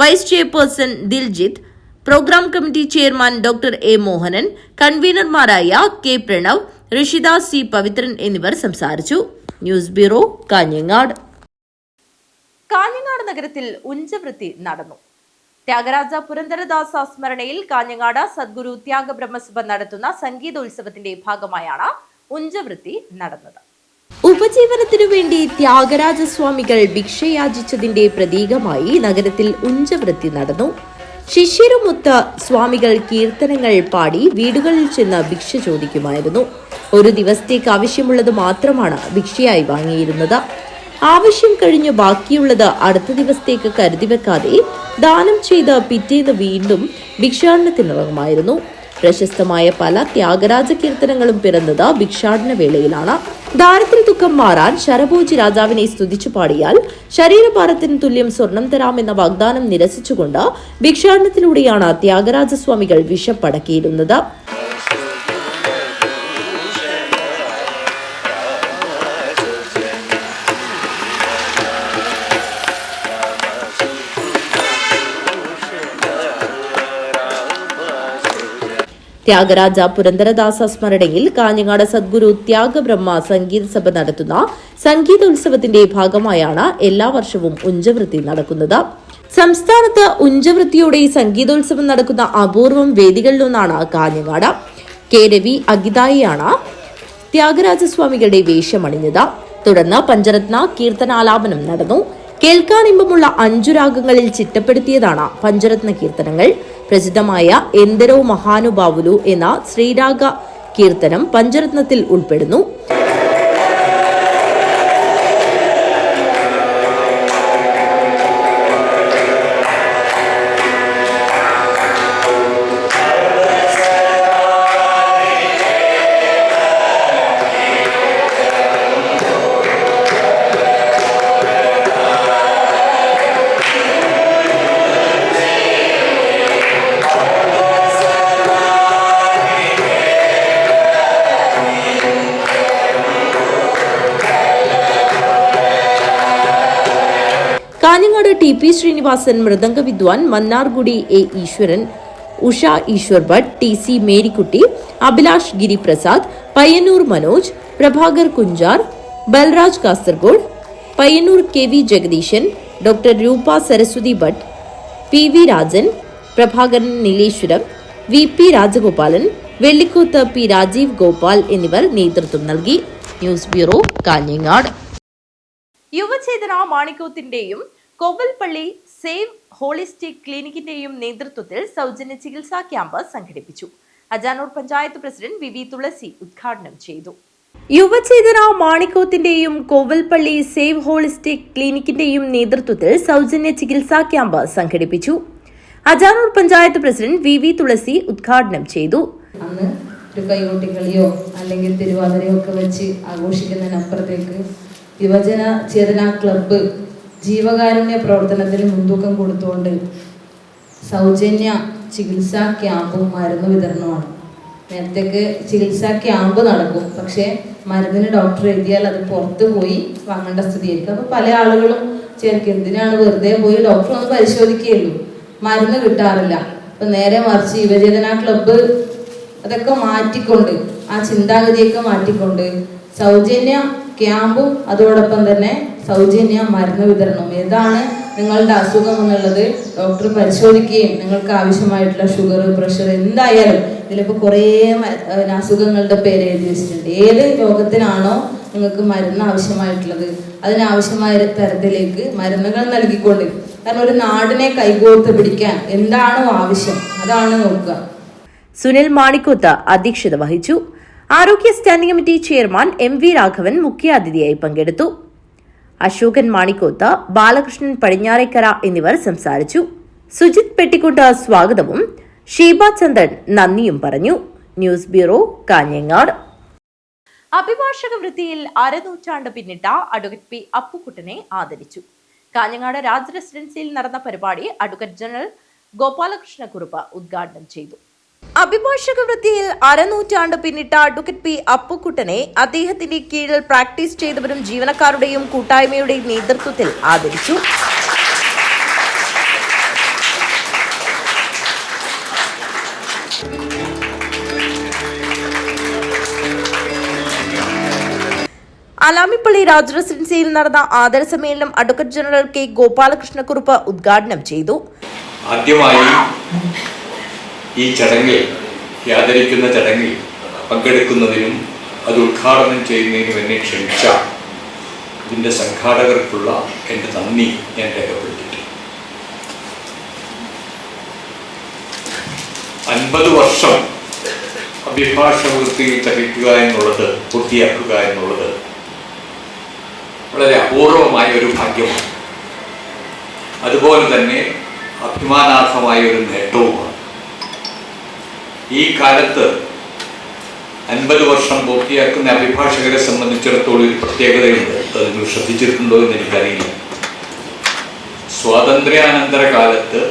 vice chairperson Diljith, programme committee chairman doctor A Mohanan, കൺവീനർമാരായ കെ പ്രണവ്, ഋഷിത സി പവിത്രൻ എന്നിവർ സംസാരിച്ചു. News bureau, Kanhangad. കാഞ്ഞങ്ങാട് നഗരത്തിൽ ഉഞ്ചവൃത്തി നടന്നു. ത്യാഗരാജ പുരന്ദരദാസ സ്മരണയിൽ കാഞ്ഞങ്ങാട് സദ്ഗുരു ത്യാഗബ്രഹ്മസഭ നടത്തുന്ന സംഗീതോത്സവത്തിന്റെ ഭാഗമായാണ് ഉഞ്ചവൃത്തി നടന്നത്. ഉപജീവനത്തിനു വേണ്ടി ത്യാഗരാജസ്വാമികൾ ഭിക്ഷയാചിച്ചതിന്റെ പ്രതീകമായി നഗരത്തിൽ ഉഞ്ചവൃത്തി നടന്നു. ശിഷ്യരുമൊത്ത് സ്വാമികൾ കീർത്തനങ്ങൾ പാടി വീടുകളിൽ ചെന്ന് ഭിക്ഷ ചോദിക്കുമായിരുന്നു. ഒരു ദിവസത്തേക്ക് ആവശ്യമുള്ളത് മാത്രമാണ് ഭിക്ഷയായി വാങ്ങിയിരുന്നത്. ആവശ്യം കഴിഞ്ഞ് ബാക്കിയുള്ളത് അടുത്ത ദിവസത്തേക്ക് കരുതി വെക്കാതെ ദാനം ചെയ്ത് പിറ്റേന്ന് വീണ്ടും ഭിക്ഷാടനത്തിനിറങ്ങുമായിരുന്നു. പ്രശസ്തമായ പല ത്യാഗരാജ കീർത്തനങ്ങളും പിറന്നത് ഭിക്ഷാടന വേളയിലാണ്. ദാരിദ്ര്യ ദുഃഖം മാറാൻ ശരഭോജി രാജാവിനെ സ്തുതിച്ചു പാടിയാൽ ശരീരഭാരത്തിന് തുല്യം സ്വർണം തരാമെന്ന വാഗ്ദാനം നിരസിച്ചുകൊണ്ട് ഭിക്ഷാടനത്തിലൂടെയാണ് ത്യാഗരാജസ്വാമികൾ വിഷപ്പടക്കിയിരുന്നത്. ത്യാഗരാജ പുരന്ദരദാസ സ്മരണയിൽ കാഞ്ഞങ്ങാട് സദ്ഗുരു ത്യാഗബ്രഹ്മ സംഗീത സഭ നടത്തുന്ന സംഗീതോത്സവത്തിന്റെ ഭാഗമായാണ് എല്ലാ വർഷവും ഉഞ്ചവൃത്തി നടക്കുന്നത്. സംസ്ഥാനത്ത് ഉഞ്ചവൃത്തിയോടെ സംഗീതോത്സവം നടക്കുന്ന അപൂർവം വേദികളിലൊന്നാണ് കാഞ്ഞങ്ങാട്. കെ രവി അഗിതായിയാണ് ത്യാഗരാജസ്വാമികളുടെ വേഷമണിഞ്ഞത്. തുടർന്ന് പഞ്ചരത്ന കീർത്തനാലാപനം നടന്നു. കേൾക്കാനിമ്പമുള്ള 5 രാഗങ്ങളിൽ ചിട്ടപ്പെടുത്തിയതാണ് പഞ്ചരത്ന കീർത്തനങ്ങൾ. പ്രസിദ്ധമായ എന്ദരോ മഹാനുഭാവുലു എന്ന ശ്രീരാഗ കീർത്തനം പഞ്ചരത്നത്തിൽ ഉൾപ്പെടുന്നു. കാഞ്ഞങ്ങാട് ടി.പി. ശ്രീനിവാസൻ, മൃദംഗ വിദ്വാൻ Mannargudi A. Eswaran, Usha Eshwar Bhat, T C. Marykutty, Abhilash Giriprasad, Payyanur Manoj, Prabhakar Kunchar, Balraj Kasaragod, Payyanur K V. Jagadeesan, doctor Roopa Saraswathi Bhat, P V. Rajan, Prabhakaran Nileshwaram, V P. Rajagopalan, Vellikoth P. Rajeev Gopal എന്നിവർ നേതൃത്വം നൽകി. News bureau, Kanhangad. യുവചേതന മാണിക്കോത്തിന്റെയും കോവൽപ്പള്ളി സേവ് ഹോളിസ്റ്റിക് ക്ലിനിക്കിന്റെയും നേതൃത്വത്തിൽ സൗജന്യ ചികിത്സാ ക്യാമ്പ് സംഘടിപ്പിച്ചു. Ajanur panchayat president V. തുളസി ഉദ്ഘാടനം ചെയ്തു. യുവചേതന മാണിക്കോത്തിന്റെയും കോവൽപ്പള്ളി സേവ് ഹോളിസ്റ്റിക് ക്ലിനിക്കിന്റെയും നേതൃത്വത്തിൽ സൗജന്യ ചികിത്സാ ക്യാമ്പ് സംഘടിപ്പിച്ചു. Ajanur panchayat president V. തുളസി ഉദ്ഘാടനം ചെയ്തു. അന്ന് ഒരു കൈകൊട്ടിക്കളിയോ അല്ലെങ്കിൽ തിരുവാതിരയോ ഒക്കെ വെച്ച് ആഘോഷിക്കുന്നതിനപ്പുറത്തേക്ക് യുവജന ചേതന ക്ലബ്ബ് ജീവകാരുണ്യ പ്രവർത്തനത്തിന് മുൻതൂക്കം കൊടുത്തുകൊണ്ട് സൗജന്യ ചികിത്സാ ക്യാമ്പും മരുന്ന് വിതരണവുമാണ്. നേരത്തേക്ക് ചികിത്സാ ക്യാമ്പ് നടക്കും, പക്ഷേ മരുന്നിന് ഡോക്ടർ എഴുതിയാൽ അത് പുറത്ത് പോയി വാങ്ങേണ്ട സ്ഥിതിയായിരിക്കും. അപ്പോൾ പല ആളുകളും ചേർക്കും, എന്തിനാണ് വെറുതെ പോയി ഡോക്ടർ ഒന്ന് പരിശോധിക്കുകയുള്ളൂ, മരുന്ന് കിട്ടാറില്ല. അപ്പം നേരെ മറിച്ച് യുവചേതന ക്ലബ്ബ് അതൊക്കെ മാറ്റിക്കൊണ്ട്, ആ ചിന്താഗതിയൊക്കെ മാറ്റിക്കൊണ്ട് സൗജന്യ ക്യാമ്പും അതോടൊപ്പം തന്നെ സൗജന്യ മരുന്ന് വിതരണവും. ഏതാണ് നിങ്ങളുടെ അസുഖം എന്നുള്ളത് ഡോക്ടർ പരിശോധിക്കുകയും നിങ്ങൾക്ക് ആവശ്യമായിട്ടുള്ള ഷുഗർ, പ്രഷർ എന്തായാലും ഇതിലിപ്പോൾ കുറേ അസുഖങ്ങളുടെ പേര് എഴുതി വെച്ചിട്ടുണ്ട്. ഏത് രോഗത്തിനാണോ നിങ്ങൾക്ക് മരുന്ന് ആവശ്യമായിട്ടുള്ളത് അതിനാവശ്യമായ തരത്തിലേക്ക് മരുന്നുകൾ നൽകിക്കൊണ്ട്, കാരണം ഒരു നാടിനെ കൈകോർത്ത് പിടിക്കാൻ എന്താണോ ആവശ്യം അതാണ് നോക്കുക. സുനിൽ മാണിക്കോത്ത് അധ്യക്ഷത വഹിച്ചു. ആരോഗ്യ standing committee chairman M.V. Raghavan മുഖ്യാതിഥിയായി പങ്കെടുത്തു. അശോകൻ മാണിക്കോത്ത്, ബാലകൃഷ്ണൻ പടിഞ്ഞാറേക്കര എന്നിവർ സംസാരിച്ചു. സുജിത് പെട്ടിക്കുട്ട് സ്വാഗതവും ഷീബ ചന്ദ്രൻ നന്ദിയും പറഞ്ഞു. News bureau, Kanhangad. അഭിഭാഷക വൃത്തിയിൽ അരനൂറ്റാണ്ട് പിന്നിട്ട അഡ്വക്കേറ്റ് പി. അപ്പുക്കുട്ടനെ ആദരിച്ചു. കാഞ്ഞങ്ങാട് രാജ് റെസിഡൻസിയിൽ നടന്ന പരിപാടി അഡ്വക്കേറ്റ് ജനറൽ ഗോപാലകൃഷ്ണക്കുറുപ്പ് ഉദ്ഘാടനം ചെയ്തു. അഭിഭാഷക വൃത്തിയിൽ അരനൂറ്റാണ്ട് പിന്നിട്ട അഡ്വക്കേറ്റ് പി. അപ്പുക്കുട്ടനെ അദ്ദേഹത്തിന്റെ കീഴിൽ പ്രാക്ടീസ് ചെയ്തവരും ജീവനക്കാരുടെയും കൂട്ടായ്മയുടെയും നേതൃത്വത്തിൽ ആദരിച്ചു. അലാമിപ്പള്ളി രാജ് റെസിഡൻസിയിൽ നടന്ന ആദര സമ്മേളനം അഡ്വക്കേറ്റ് ജനറൽ കെ ഗോപാലകൃഷ്ണക്കുറുപ്പ് ഉദ്ഘാടനം ചെയ്തു. ആദ്യമായി ഈ ചടങ്ങിൽ, ആദരിക്കുന്ന ചടങ്ങിൽ പങ്കെടുക്കുന്നതിനും അത് ഉദ്ഘാടനം ചെയ്യുന്നതിനും എന്നെ ക്ഷണിച്ച ഇതിൻ്റെ സംഘാടകർക്കുള്ള എൻ്റെ നന്ദി ഞാൻ രേഖപ്പെടുത്തിയിട്ടുണ്ട്. 50 വർഷം അഭിഭാഷക വൃത്തിയിൽ തകയ്ക്കുക എന്നുള്ളത്, പൂർത്തിയാക്കുക എന്നുള്ളത് വളരെ അപൂർവമായ ഒരു ഭാഗ്യമാണ്. അതുപോലെ തന്നെ അഭിമാനാർഹമായ ഒരു നേട്ടവുമാണ്. ഈ കാലത്ത് 50 വർഷം പൂർത്തിയാക്കുന്ന അഭിഭാഷകരെ സംബന്ധിച്ചിടത്തോളം ഒരു പ്രത്യേകതയുണ്ട്. അത് നിങ്ങൾ ശ്രദ്ധിച്ചിട്ടുണ്ടോ എന്ന് എനിക്കറിയില്ല. സ്വാതന്ത്ര്യാനന്തര കാലത്ത്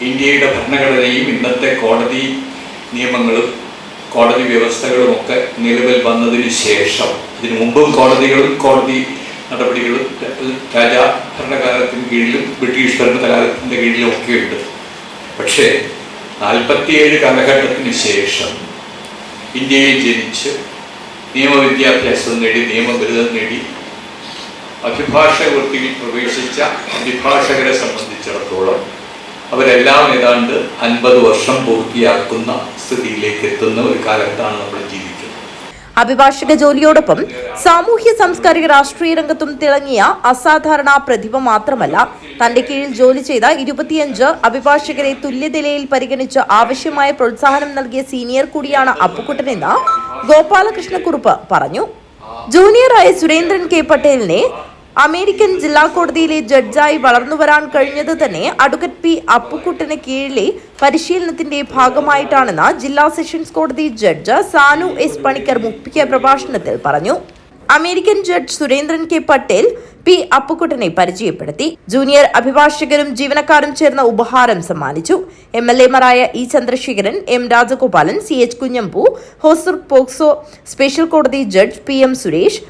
ഇന്ത്യയുടെ ഭരണഘടനയും ഇന്നത്തെ കോടതി നിയമങ്ങളും കോടതി വ്യവസ്ഥകളുമൊക്കെ നിലവിൽ വന്നതിന് ശേഷം, ഇതിനു മുമ്പും കോടതികളും കോടതി നടപടികളും രാജാ ഭരണകാലത്തിന് കീഴിലും ബ്രിട്ടീഷ് ഭരണകാലത്തിൻ്റെ കീഴിലും ഒക്കെയുണ്ട്. പക്ഷേ 47 കാലഘട്ടത്തിന് ശേഷം ഇന്ത്യയിൽ ജനിച്ച് നിയമവിദ്യാഭ്യാസം നേടി, നിയമബിരുദം നേടി അഭിഭാഷക വൃത്തിയിൽ പ്രവേശിച്ച അഭിഭാഷകരെ സംബന്ധിച്ചിടത്തോളം അവരെല്ലാം ഏതാണ്ട് 50 വർഷം പൂർത്തിയാക്കുന്ന സ്ഥിതിയിലേക്ക് എത്തുന്ന ഒരു കാലത്താണ് നമ്മൾ ജീവിക്കുന്നത്. അഭിഭാഷക ജോലിയോടൊപ്പം സാമൂഹ്യ സാംസ്കാരിക രാഷ്ട്രീയ രംഗത്തും തിളങ്ങിയ അസാധാരണ പ്രതിഭ മാത്രമല്ല, തന്റെ കീഴിൽ ജോലി ചെയ്ത 25 അഭിഭാഷകരെ തുല്യനിലയിൽ പരിഗണിച്ച് ആവശ്യമായ പ്രോത്സാഹനം നൽകിയ സീനിയർ കൂടിയാണ് അപ്പുക്കുട്ടനെന്ന് ഗോപാലകൃഷ്ണക്കുറുപ്പ് പറഞ്ഞു. ജൂനിയറായ സുരേന്ദ്രൻ കെ പട്ടേലിനെ അമേരിക്കൻ ജില്ലാ കോടതിയിലെ ജഡ്ജായി വളർന്നുവരാൻ കഴിഞ്ഞത് തന്നെ അഡ്വക്കേറ്റ് പി അപ്പുക്കുട്ടന് കീഴിലെ പരിശീലനത്തിന്റെ ഭാഗമായിട്ടാണെന്ന് ജില്ലാ സെഷൻസ് കോടതി ജഡ്ജ് സാനു എസ് പണിക്കർ മുഖ്യ പ്രഭാഷണത്തിൽ പറഞ്ഞു. American judge Surendran K Patel P അപ്പുക്കുട്ടനെ പരിചയപ്പെടുത്തി. ജൂനിയർ അഭിഭാഷകരും ജീവനക്കാരും ചേർന്ന് ഉപഹാരം സമ്മാനിച്ചു. MLA-മാരായ E Chandrasekharan, M Rajagopalan, CH Kunhambu, Hosdurg POCSO special കോടതി judge PM Suresh,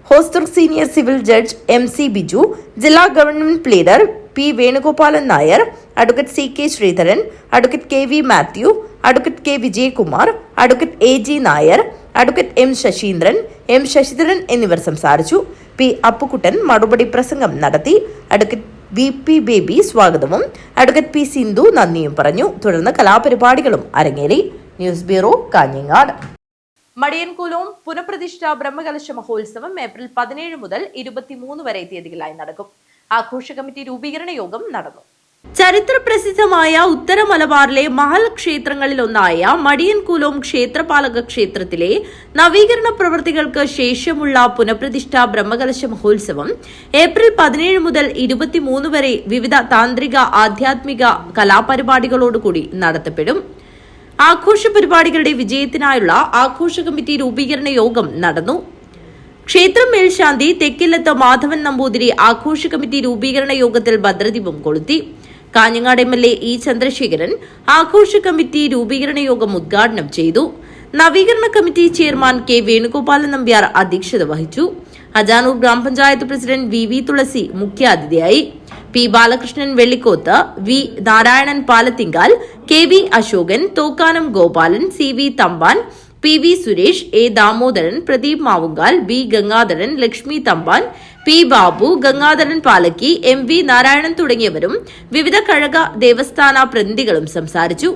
Hosdurg senior civil judge MC Biju, ജില്ലാ government pleader P Venugopalan Nair, advocate CK Sreedharan, advocate KV Mathew, advocate K Vijayakumar, advocate AG Nair, advocate M Sasheendran, M Sasidharan എന്നിവർ സംസാരിച്ചു. പി അപ്പുക്കുട്ടൻ മറുപടി പ്രസംഗം നടത്തി. അഡ്വക്കേറ്റ് VP ബേബി സ്വാഗതവും അഡ്വക്കേറ്റ് P സിന്ധു നന്ദിയും പറഞ്ഞു. തുടർന്ന് കലാപരിപാടികളും അരങ്ങേറി. News bureau, Kanhangad. മടിയൻകുലോം പുനഃപ്രതിഷ്ഠ ബ്രഹ്മകലശ മഹോത്സവം ഏപ്രിൽ 17 മുതൽ 23 വരെ തീയതികളായി നടക്കും. ആഘോഷ കമ്മിറ്റി രൂപീകരണ യോഗം നടന്നു. ചരിത്ര പ്രസിദ്ധമായ ഉത്തര മലബാറിലെ മഹൽ ക്ഷേത്രങ്ങളിലൊന്നായ മടിയൻകുലോം ക്ഷേത്രപാലക ക്ഷേത്രത്തിലെ നവീകരണ പ്രവൃത്തികൾക്ക് ശേഷമുള്ള പുനഃപ്രതിഷ്ഠ ബ്രഹ്മകലശ മഹോത്സവം ഏപ്രിൽ 17 മുതൽ 23 വരെ വിവിധ താന്ത്രിക ആധ്യാത്മിക കലാപരിപാടികളോടുകൂടി നടത്തപ്പെടും. ആഘോഷ പരിപാടികളുടെ വിജയത്തിനായുള്ള ആഘോഷ കമ്മിറ്റി രൂപീകരണ യോഗം നടന്നു. ക്ഷേത്രം മേൽശാന്തി തെക്കില്ലത്ത് മാധവൻ നമ്പൂതിരി ആഘോഷ കമ്മിറ്റി രൂപീകരണ യോഗത്തിൽ ഭദ്രദീപം കൊളുത്തി. കാഞ്ഞങ്ങാട് MLA ഇ ചന്ദ്രശേഖരൻ ആഘോഷ കമ്മിറ്റി രൂപീകരണ യോഗം ഉദ്ഘാടനം ചെയ്തു. നവീകരണ committee chairman K Venugopalan Nambiar അധ്യക്ഷത വഹിച്ചു. അജാനൂർ ഗ്രാമപഞ്ചായത്ത് പ്രസിഡന്റ് VV തുളസി മുഖ്യാതിഥിയായി. P Balakrishnan Vellikoth, V Narayanan Palathingal, KV Ashokan, തോക്കാനം Gopalan, CV Thampan, PV Suresh, A Damodaran, Pradeep Mavungal, B Gangadharan, Lakshmi Thampan, P Babu, Gangadharan Palakki, MV Narayanan തുടങ്ങിയവരും വിവിധ കഴക ദേവസ്ഥാന പ്രതിനിധികളും സംസാരിച്ചു.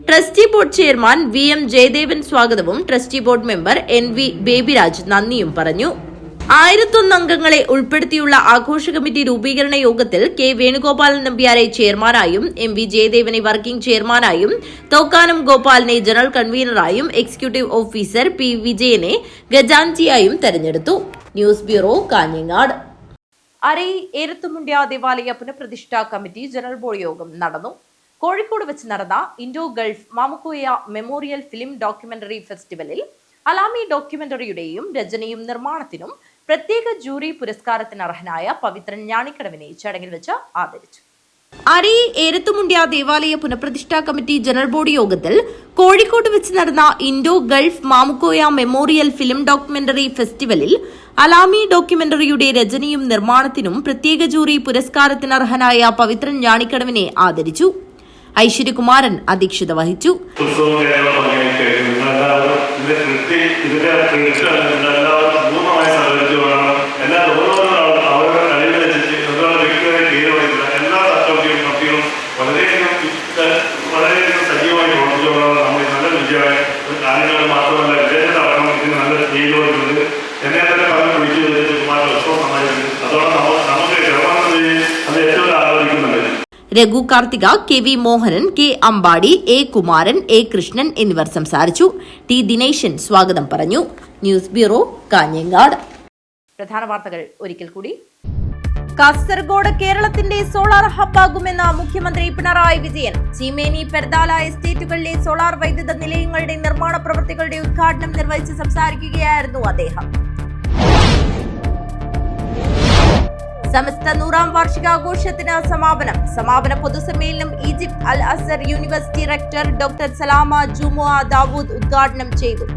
Trustee board chairman VM Jayadevan സ്വാഗതവും trustee board member NV Babyraj നന്ദിയും പറഞ്ഞു. 1001 അംഗങ്ങളെ ഉൾപ്പെടുത്തിയുള്ള ആഘോഷ കമ്മിറ്റി രൂപീകരണ യോഗത്തിൽ K വേണുഗോപാലൻ നമ്പ്യാരെ ചെയർമാനായും, MV ജയദേവനെ വർക്കിംഗ് ചെയർമാനായും, തോക്കാനം ഗോപാലിനെ ജനറൽ കൺവീനറായും, എക്സിക്യൂട്ടീവ് ഓഫീസർ P വിജയനെ ഖജാൻജിയായും തെരഞ്ഞെടുത്തു. News bureau, Kanhangad. അരൈ ഏരത്തുമുണ്ട്യ ദേവാലയ പുനഃപ്രതിഷ്ഠ കമ്മിറ്റി ജനറൽ ബോർഡ് യോഗം നടന്നു. കോഴിക്കോട് വെച്ച് നടന്ന Indo Gulf Mamukkoya memorial film documentary ഫെസ്റ്റിവലിൽ അലാമി ഡോക്യുമെന്ററിയുടെയും രചനയും നിർമ്മാണത്തിനും പ്രത്യേക ജൂറി പുരസ്കാരത്തിന് അർഹനായ പവിത്രൻ ഞാണിക്കടവിനെ ചടങ്ങിൽ വെച്ച് ആദരിച്ചു. അരൈ ഏരത്തുമുണ്ട്യ ദേവാലയ പുനഃപ്രതിഷ്ഠാ കമ്മിറ്റി ജനറൽ ബോർഡ് യോഗത്തിൽ കോഴിക്കോട് വെച്ച് നടന്ന Indo Gulf Mamukkoya memorial film documentary ഫെസ്റ്റിവലിൽ അലാമി ഡോക്യുമെന്ററിയുടെ രചനയും നിർമ്മാണത്തിനും പ്രത്യേക ജൂറി പുരസ്കാരത്തിന് അർഹനായ പവിത്രൻ ഞാണിക്കടവിനെ ആദരിച്ചു. ഐശ്വര്യകുമാരൻ അധ്യക്ഷത വഹിച്ചു. ഇതിന്റെ പൂർണ്ണമായി സഹകരിച്ചുകൊണ്ടാണ് വളരെയധികം സജീവമായി പ്രവർത്തിച്ചുകൊണ്ടാണ് നമ്മൾ നല്ല വിജയമായ കാര്യങ്ങൾ മാത്രമല്ല വിദേശത്തടക്കം ഇതിന് നല്ല സ്ത്രീകളുണ്ട്. എന്നെ തന്നെ പറഞ്ഞ് വിളിച്ചു ചെയ്തിട്ട് എപ്പോൾ നന്നായിട്ടുണ്ട്. അതോടെ നമുക്ക് ഗവൺമെന്റ് അത് ഏറ്റവും ആലോചിക്കുന്നുണ്ട്. Raghu Karthika, K V Mohanan, K Ambadi, A Kumaran, A Krishnan എന്നിവർ സംസാരിച്ചു. ടി ദിനേശൻ സ്വാഗതം പറഞ്ഞു. News bureau, Kanhangad. പ്രധാന വാർത്തകൾ ഒരിക്കൽ കൂടി. കാസർഗോഡ് കേരളത്തിന്റെ സോളാർ ഹബ്ബാകുമെന്ന മുഖ്യമന്ത്രി പിണറായി വിജയൻ. ചീമേനി, പെർദാല എസ്റ്റേറ്റുകളിലെ സോളാർ വൈദ്യുത നിലയങ്ങളുടെ നിർമ്മാണ പ്രവൃത്തികളുടെ ഉദ്ഘാടനം നിർവഹിച്ച് സംസാരിക്കുകയായിരുന്നു അദ്ദേഹം. സമസ്ത 100ാം വാർഷികാഘോഷത്തിന് സമാപന പൊതുസമ്മേളനം Egypt Al Azhar university rector doctor Salama Jumua Dawood ഉദ്ഘാടനം ചെയ്തു.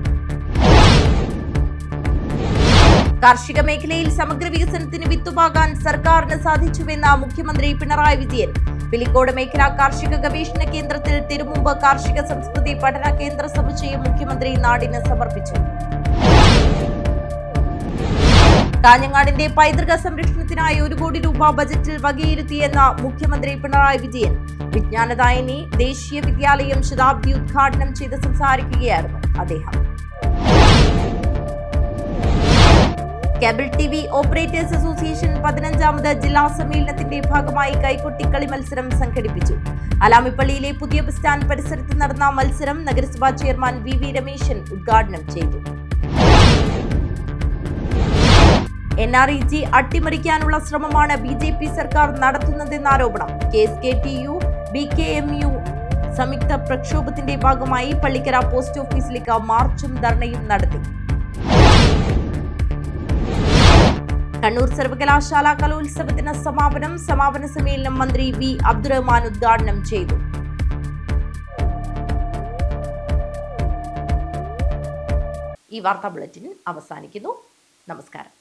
കാർഷിക മേഖലയിൽ സമഗ്ര വികസനത്തിന് വിത്തുപാകാൻ സർക്കാരിന് സാധിച്ചുവെന്ന മുഖ്യമന്ത്രി പിണറായി വിജയൻ. പിലിക്കോട് മേഖലാ കാർഷിക ഗവേഷണ കേന്ദ്രത്തിൽ തിരുമുമ്പ് കാർഷിക സംസ്കൃതി പഠന കേന്ദ്ര സമുച്ചയം മുഖ്യമന്ത്രി നാടിന് സമർപ്പിച്ചു. കാഞ്ഞങ്ങാടിന്റെ പൈതൃക സംരക്ഷണത്തിനായി 1 കോടി രൂപ ബജറ്റിൽ വകയിരുത്തിയെന്ന മുഖ്യമന്ത്രി പിണറായി വിജയൻ. വിജ്ഞാനദായിനി ദേശീയ വിദ്യാലയം ശതാബ്ദി ഉദ്ഘാടനം ചെയ്ത് സംസാരിക്കുകയായിരുന്നു അദ്ദേഹം. കേബിൾ ടിവി ഓപ്പറേറ്റേഴ്സ് അസോസിയേഷൻ 15ാമത് ജില്ലാ സമ്മേളനത്തിന്റെ ഭാഗമായി കൈകൊട്ടിക്കളി മത്സരം സംഘടിപ്പിച്ചു. അലാമിപ്പള്ളിയിലെ പുതിയ ബസ് സ്റ്റാൻഡ് പരിസരത്ത് നടന്ന മത്സരം നഗരസഭാ ചെയർമാൻ വി രമേശൻ ഉദ്ഘാടനം ചെയ്തു. NREG അട്ടിമറിക്കാനുള്ള ശ്രമമാണ് BJP സർക്കാർ നടത്തുന്നതെന്ന ആരോപണം. KSKTU BKMU സംയുക്ത പ്രക്ഷോഭത്തിന്റെ ഭാഗമായി പള്ളിക്കര പോസ്റ്റ് ഓഫീസിലേക്ക് മാർച്ചും ധർണയും നടത്തി. കണ്ണൂർ സർവകലാശാല കലോത്സവത്തിന് സമാപന സമ്മേളനം മന്ത്രി വി അബ്ദുറഹ്മാൻ ഉദ്ഘാടനം ചെയ്തു. ഈ വാർത്താ ബുള്ളറ്റിൻ അവസാനിക്കുന്നു. നമസ്കാരം.